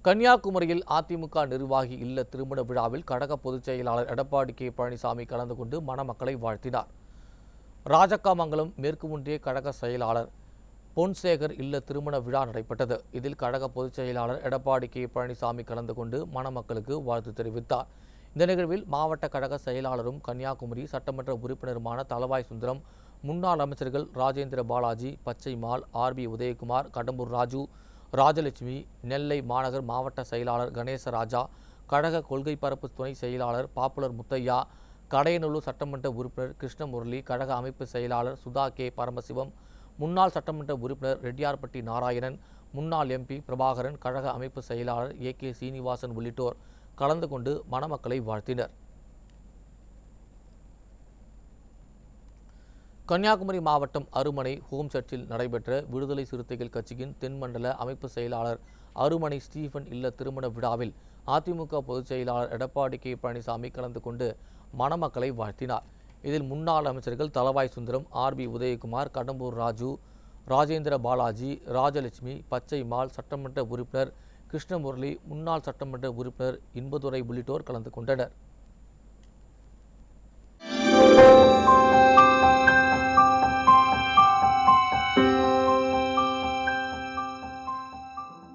கன்னியாகுமரியில் அதிமுக நிர்வாகி இல்ல திருமண விழாவில் கழக பொதுச் செயலாளர் எடப்பாடி கே பழனிசாமி கலந்து கொண்டு மணமக்களை வாழ்த்தினார். ராஜக்காமங்கலம் மேற்கு ஒன்றிய கழக செயலாளர் பொன்சேகர் இல்ல திருமண விழா நடைபெற்றது. இதில் கழக பொதுச் செயலாளர் எடப்பாடி கே பழனிசாமி கலந்து கொண்டு மணமக்களுக்கு வாழ்த்து தெரிவித்தார். இந்த நிகழ்வில் மாவட்ட கழக செயலாளரும் கன்னியாகுமரி சட்டமன்ற உறுப்பினருமான தளவாய் சுந்தரம், முன்னாள் அமைச்சர்கள் ராஜேந்திர பாலாஜி, பச்சைமால், ஆர்.பி. உதயகுமார், கடம்பூர் ராஜு, ராஜலட்சுமி, நெல்லை மாநகர் மாவட்ட செயலாளர் கணேசராஜா, கழக கொள்கை பரப்பு துணை செயலாளர் பாப்புலர் முத்தையா, கடையநல்லூர் சட்டமன்ற உறுப்பினர் கிருஷ்ணமுரளி, கழக அமைப்பு செயலாளர் சுதா கே பரமசிவம், முன்னாள் சட்டமன்ற உறுப்பினர் ரெட்டியார்பட்டி நாராயணன், முன்னாள் எம்பி பிரபாகரன், கழக அமைப்பு செயலாளர் ஏ.கே. சீனிவாசன் உள்ளிட்டோர் கலந்து கொண்டு மணமக்களை வாழ்த்தினர். கன்னியாகுமரி மாவட்டம் அருமனை ஹோம் சர்ச்சில் நடைபெற்ற விடுதலை சிறுத்தைகள் கட்சியின் தென்மண்டல அமைப்பு செயலாளர் அருமனை ஸ்டீபன் இல்ல திருமண விழாவில் அதிமுக பொதுச் செயலாளர் எடப்பாடி கே பழனிசாமி கலந்து கொண்டு மணமக்களை வாழ்த்தினார். இதில் முன்னாள் அமைச்சர்கள் தளவாய் சுந்தரம், ஆர்.பி. உதயகுமார், கடம்பூர் ராஜு, ராஜேந்திர பாலாஜி, ராஜலட்சுமி, பச்சைமால், சட்டமன்ற உறுப்பினர் கிருஷ்ணமுரளி, முன்னாள் சட்டமன்ற உறுப்பினர் இன்பதுரை உள்ளிட்டோர் கலந்து கொண்டனர்.